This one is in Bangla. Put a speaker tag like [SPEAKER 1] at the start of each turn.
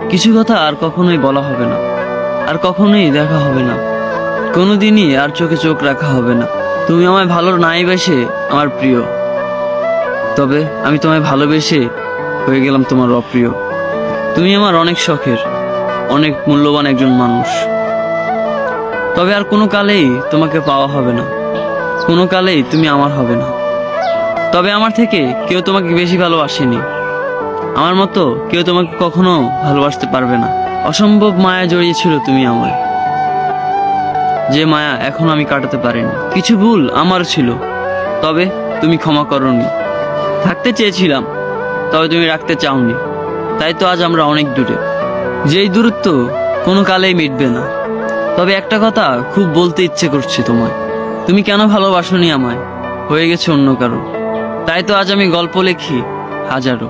[SPEAKER 1] কিছু কথা আর কখনোই বলা হবে না, আর কখনোই দেখা হবে না, কোনোদিনই আর চোখে চোখ রাখা হবে না। তুমি আমায় ভালো নাই বেসে আমার প্রিয়, তবে আমি তোমায় ভালোবেসে হয়ে গেলাম তোমার অপ্রিয়। তুমি আমার অনেক শখের, অনেক মূল্যবান একজন মানুষ, তবে আর কোনো কালেই তোমাকে পাওয়া হবে না, কোনো কালেই তুমি আমার হবে না। তবে আমার থেকে কেউ তোমাকে বেশি ভালোবাসেনি, আমার মতো কেউ তোমাকে কখনো ভালোবাসতে পারবে না। অসম্ভব মায়া জড়িয়েছিল তুমি আমায়, যে মায়া এখন আমি কাটাতে পারিনি। কিছু ভুল আমার ছিল, তবে তুমি ক্ষমা করনি। থাকতে চেয়েছিলাম, তবে তুমি রাখতে চাওনি, তাই তো আজ আমরা অনেক দূরে, যেই দূরত্ব কোনো কালেই মিটবে না। তবে একটা কথা খুব বলতে ইচ্ছে করছে তোমায়, তুমি কেন ভালোবাসোনি আমায়, হয়ে গেছে অন্য কারো। তাই তো আজ আমি গল্প লিখি হাজারো।